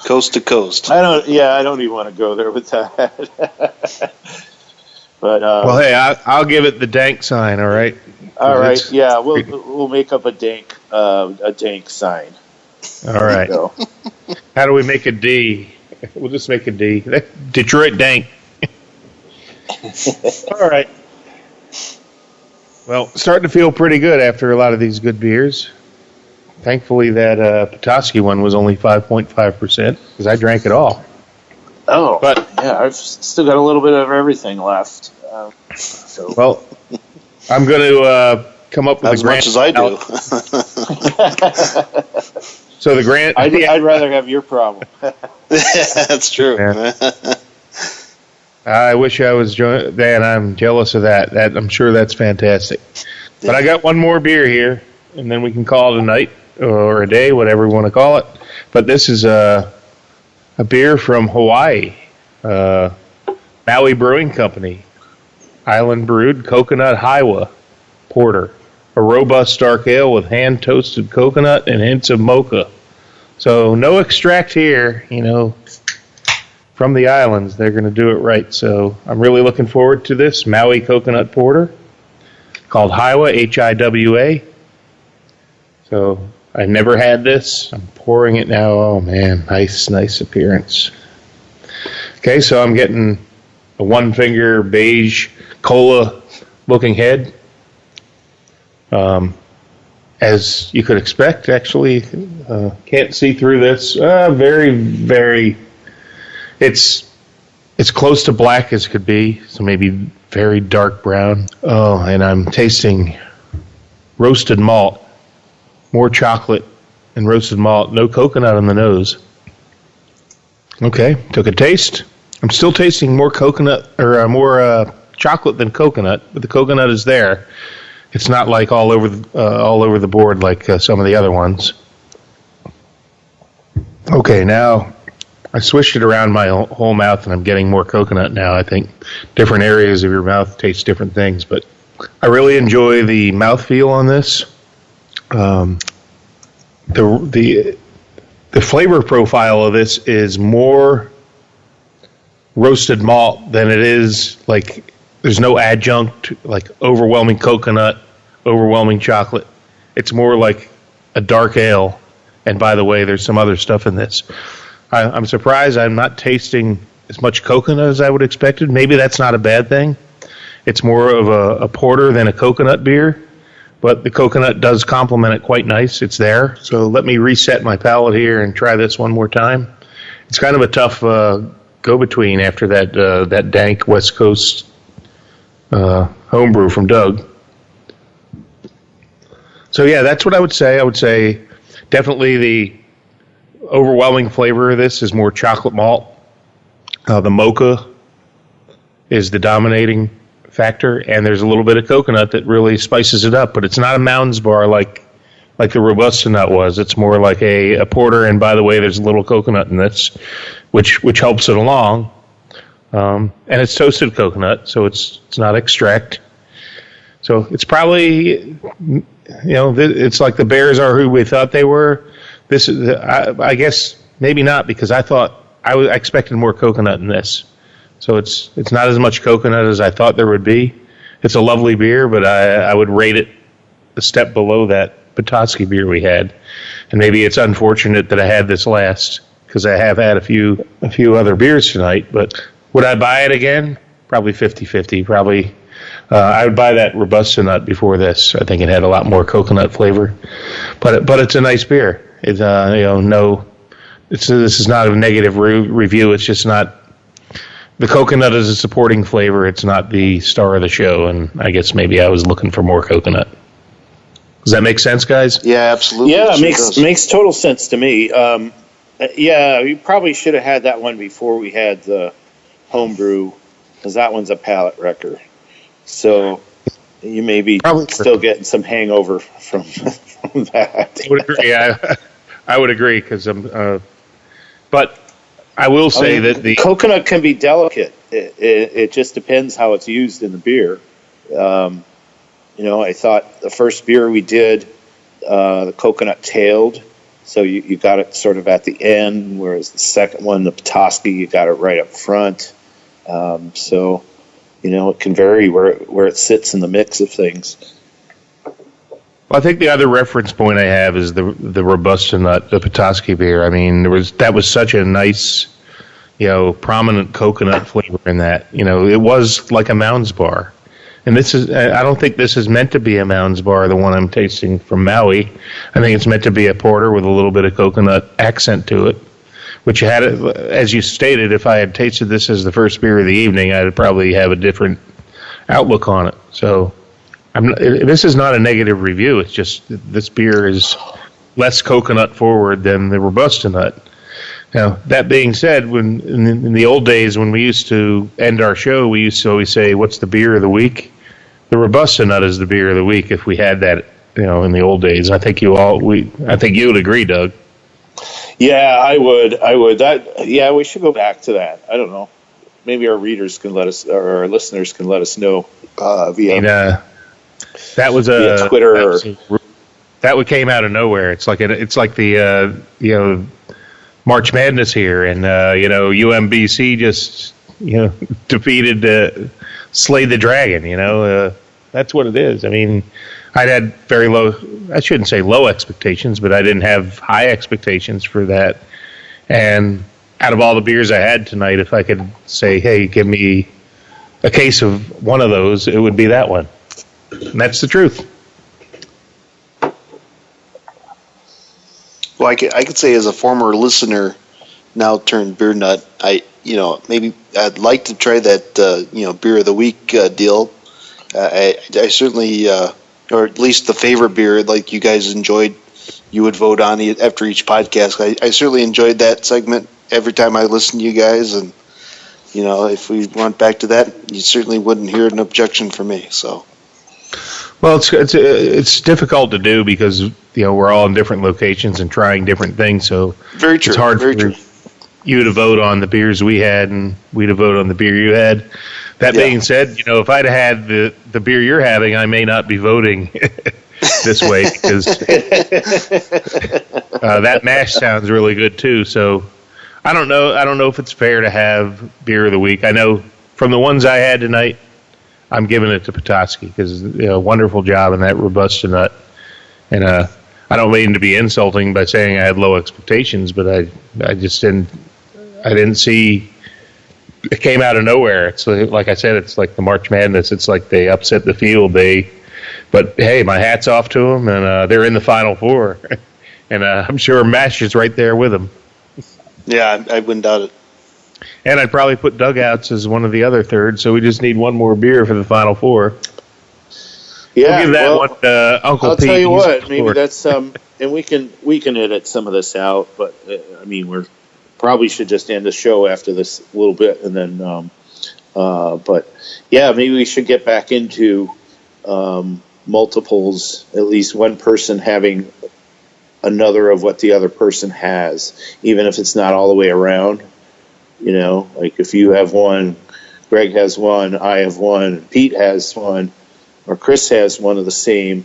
Coast to coast. I don't even want to go there with that. But well, hey, I'll give it the dank sign. All right. All right. Yeah, we'll make up a dank sign. All right. How do we make a D? We'll just make a D. Detroit dank. All right. Well, starting to feel pretty good after a lot of these good beers. Thankfully, that Petoskey one was only 5.5% because I drank it all. Oh, but yeah, I've still got a little bit of everything left. Well, I'm going to come up with as much as I do. So the Grant, I'd rather have your problem. That's true. Yeah. I wish I was joined, and I'm jealous of that. I'm sure that's fantastic. But I got one more beer here, and then we can call it a night or a day, whatever we want to call it. But this is a beer from Hawaii, Maui Brewing Company, Island Brewed Coconut Hiwa Porter, a robust dark ale with hand-toasted coconut and hints of mocha. So no extract here, from the islands. They're going to do it right. So I'm really looking forward to this Maui Coconut Porter called Hiwa, Hiwa. So I've never had this. I'm pouring it now. Oh, man, nice appearance. Okay, so I'm getting a one-finger beige cola-looking head. As you could expect, actually. Can't see through this. Very, very... It's It's close to black as could be, so maybe very dark brown. Oh, and I'm tasting roasted malt, more chocolate and roasted malt, no coconut on the nose. Okay, took a taste. I'm still tasting more coconut or more chocolate than coconut, but the coconut is there. It's not like all over the board like some of the other ones. Okay, now I switched it around my whole mouth, and I'm getting more coconut now. I think different areas of your mouth taste different things, but I really enjoy the mouthfeel on this. The flavor profile of this is more roasted malt than it is like there's no adjunct like overwhelming coconut, overwhelming chocolate. It's more like a dark ale. And by the way, there's some other stuff in this. I'm surprised I'm not tasting as much coconut as I would have expected. Maybe that's not a bad thing. It's more of a porter than a coconut beer, but the coconut does complement it quite nice. It's there. So let me reset my palate here and try this one more time. It's kind of a tough go-between after that dank West Coast homebrew from Doug. So yeah, that's what I would say. I would say definitely the overwhelming flavor of this is more chocolate malt. The mocha is the dominating factor, and there's a little bit of coconut that really spices it up. But it's not a Mounds Bar like the Robusta Nut was. It's more like a porter. And by the way, there's a little coconut in this, which helps it along. And it's toasted coconut, so it's not extract. So it's probably, it's like the Bears are who we thought they were. This is, I guess, maybe not, because I thought I expected more coconut in this. So it's not as much coconut as I thought there would be. It's a lovely beer, but I would rate it a step below that Petoskey beer we had. And maybe it's unfortunate that I had this last, because I have had a few other beers tonight. But would I buy it again? Probably 50-50. Probably. I would buy that Robusta Nut before this. I think it had a lot more coconut flavor, but it's a nice beer. It's this is not a negative review. It's just not, the coconut is a supporting flavor. It's not the star of the show, and I guess maybe I was looking for more coconut. Does that make sense, guys? Yeah, absolutely. Yeah, it makes total sense to me. Yeah, you probably should have had that one before we had the homebrew, because that one's a palate wrecker. So you may be still getting some hangover from that. I would agree. I would agree, because but I will say that the coconut can be delicate. It just depends how it's used in the beer. I thought the first beer we did, the coconut tailed, so you got it sort of at the end, whereas the second one, the Petoskey, you got it right up front. So it can vary where it sits in the mix of things. Well, I think the other reference point I have is the Robusta Nut, the Petoskey beer. I mean, that was such a nice, prominent coconut flavor in that. It was like a Mounds Bar. And I don't think this is meant to be a Mounds Bar, the one I'm tasting from Maui. I think it's meant to be a porter with a little bit of coconut accent to it, which had, as you stated, if I had tasted this as the first beer of the evening, I'd probably have a different outlook on it. So this is not a negative review. It's just this beer is less coconut forward than the Robusta Nut. Now, that being said, when in the old days when we used to end our show, we used to always say, "What's the beer of the week?" The Robusta Nut is the beer of the week. If we had that, in the old days, I think you would agree, Doug. Yeah, I would. We should go back to that. I don't know. Maybe our readers can let us, or our listeners can let us know via that was via Twitter. That came out of nowhere. It's like the March Madness here, and UMBC just defeated Slay the Dragon. That's what it is. I mean, I'd had very low, I shouldn't say low expectations, but I didn't have high expectations for that. And out of all the beers I had tonight, if I could say, hey, give me a case of one of those, it would be that one. And that's the truth. Well, I could say as a former listener now turned beer nut, maybe I'd like to try that beer of the week deal. I certainly, or at least the favorite beer like you guys enjoyed, you would vote on it after each podcast. I certainly enjoyed that segment every time I listened to you guys, and if we went back to that, you certainly wouldn't hear an objection from me. So, well, it's difficult to do because we're all in different locations and trying different things. So very true. It's hard very for true. you to vote on the beers we had, and we to vote on the beer you had. That being said, if I'd had the beer you're having, I may not be voting this way because that mash sounds really good too. So I don't know if it's fair to have beer of the week. I know from the ones I had tonight, I'm giving it to Petoskey because wonderful job in that Robusta nut. And I don't mean to be insulting by saying I had low expectations, but I just didn't see. It came out of nowhere. It's like I said, it's like the March Madness. It's like they upset the field. But hey, my hat's off to them, and they're in the Final Four, and I'm sure Mash is right there with them. Yeah, I wouldn't doubt it. And I'd probably put Dugouts as one of the other thirds, so we just need one more beer for the Final Four. Yeah, we'll give that one to Uncle I'll Pete. tell you what, maybe that's and we can edit some of this out, but we're probably should just end the show after this a little bit, and then but yeah, maybe we should get back into multiples, at least one person having another of what the other person has, even if it's not all the way around. Like if you have one, Greg has one, I have one, Pete has one, or Chris has one of the same,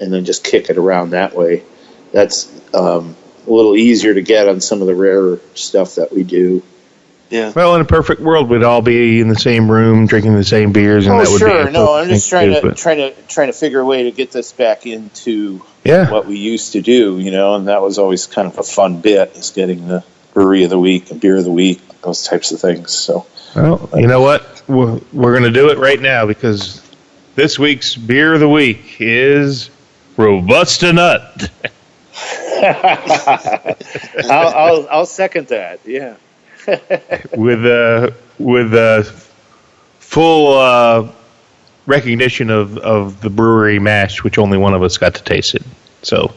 and then just kick it around that way. That's a little easier to get on some of the rarer stuff that we do. Yeah. Well, in a perfect world, we'd all be in the same room drinking the same beers, and that would be. No, I'm just trying to figure a way to get this back into what we used to do, and that was always kind of a fun bit, is getting the brewery of the week and beer of the week, those types of things. So, well, you know what? We're going to do it right now because this week's beer of the week is Robusta Nut. I'll second that. Yeah. with full recognition of the brewery mash, which only one of us got to taste it. So,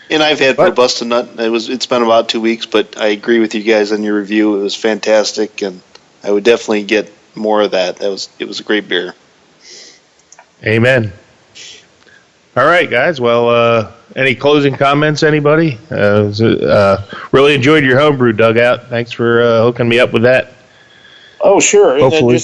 and I've had Robusta Nut. It's been about 2 weeks, but I agree with you guys on your review. It was fantastic, and I would definitely get more of that. It was a great beer. Amen. All right, guys. Well, any closing comments, anybody? Really enjoyed your homebrew, Dugout. Thanks for hooking me up with that. Oh, sure. Hopefully. And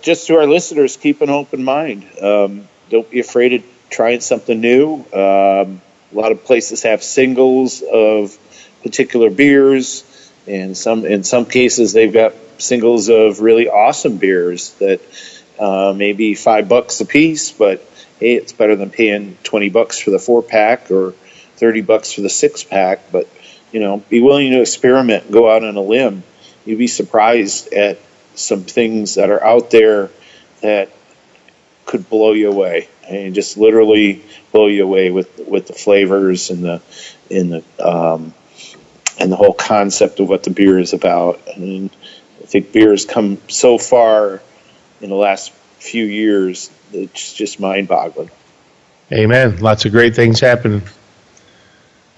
just to our listeners, keep an open mind. Don't be afraid of trying something new. A lot of places have singles of particular beers, and in some cases they've got singles of really awesome beers that maybe $5 a piece, but hey, it's better than paying $20 for the 4-pack or $30 for the 6-pack. But be willing to experiment and go out on a limb. You'd be surprised at some things that are out there that could blow you away, and just literally blow you away with the flavors and the whole concept of what the beer is about. And I think beer has come so far in the last few years. It's just mind-boggling. Amen. Lots of great things happening.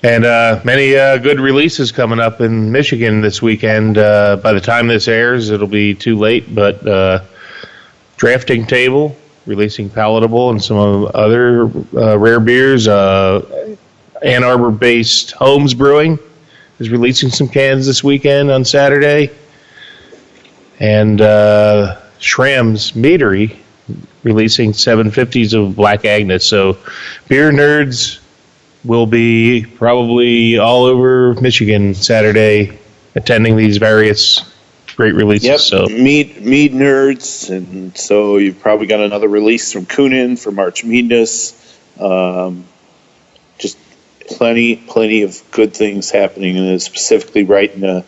And many good releases coming up in Michigan this weekend. By the time this airs, it'll be too late, but Drafting Table, releasing Palatable and some other rare beers. Ann Arbor-based Holmes Brewing is releasing some cans this weekend on Saturday. And Schramm's Meadery releasing 750s of Black Agnes. So beer nerds will be probably all over Michigan Saturday attending these various great releases. Yep, so mead nerds, and so you've probably got another release from Kunin for March Madness. Just plenty of good things happening, and specifically right in the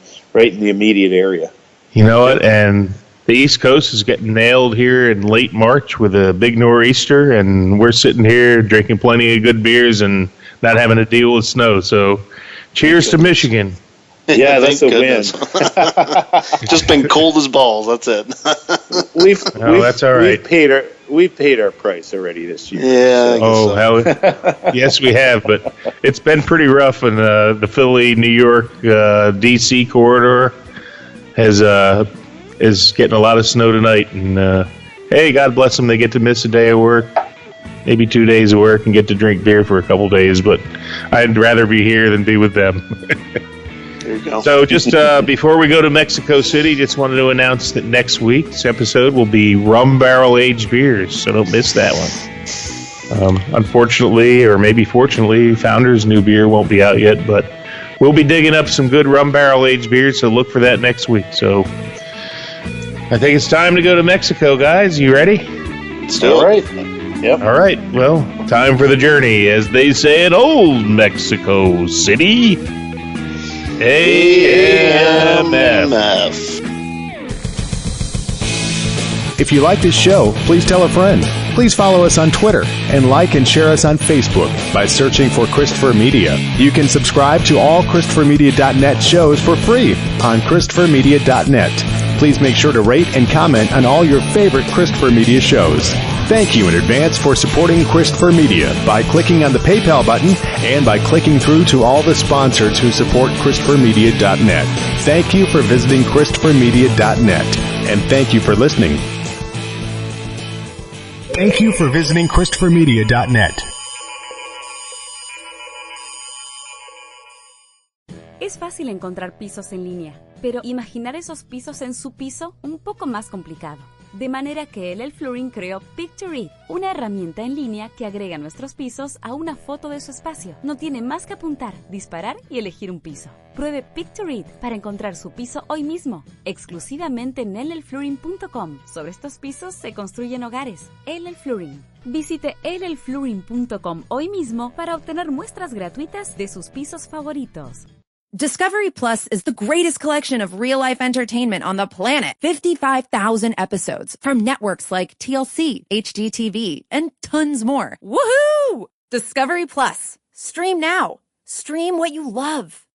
immediate area. You know what? And the East Coast is getting nailed here in late March with a big nor'easter, and we're sitting here drinking plenty of good beers and not having to deal with snow. So cheers to Michigan. Yeah, that's a win. Just been cold as balls. That's it. That's all right. We've paid our price already this year. Yeah. Oh, hell, yes, we have, but it's been pretty rough in the Philly, New York, D.C. corridor. Is getting a lot of snow tonight, and hey, God bless them. They get to miss a day of work, maybe 2 days of work, and get to drink beer for a couple days. But I'd rather be here than be with them. There you go. So just before we go to Mexico City, just wanted to announce that next week's episode will be rum barrel aged beers, so don't miss that one. Unfortunately, or maybe fortunately, Founder's new beer won't be out yet, but we'll be digging up some good rum barrel aged beers, so look for that next week. So I think it's time to go to Mexico, guys. You ready? All right. Yep. All right. Well, time for the journey, as they say in old Mexico City. AMF. If you like this show, please tell a friend. Please follow us on Twitter and like and share us on Facebook by searching for Christopher Media. You can subscribe to all ChristopherMedia.net shows for free on ChristopherMedia.net. Please make sure to rate and comment on all your favorite Christopher Media shows. Thank you in advance for supporting Christopher Media by clicking on the PayPal button and by clicking through to all the sponsors who support ChristopherMedia.net. Thank you for visiting ChristopherMedia.net, and thank you for listening. Thank you for visiting ChristopherMedia.net. Es fácil encontrar pisos en línea, pero imaginar esos pisos en su piso un poco más complicado. De manera que LL Flooring creó Picture It, una herramienta en línea que agrega nuestros pisos a una foto de su espacio. No tiene más que apuntar, disparar y elegir un piso. Pruebe Picture It para encontrar su piso hoy mismo, exclusivamente en llflooring.com. Sobre estos pisos se construyen hogares. LL Flooring. Visite llflooring.com hoy mismo para obtener muestras gratuitas de sus pisos favoritos. Discovery Plus is the greatest collection of real-life entertainment on the planet. 55,000 episodes from networks like TLC, HGTV, and tons more. Woohoo! Discovery Plus. Stream now. Stream what you love.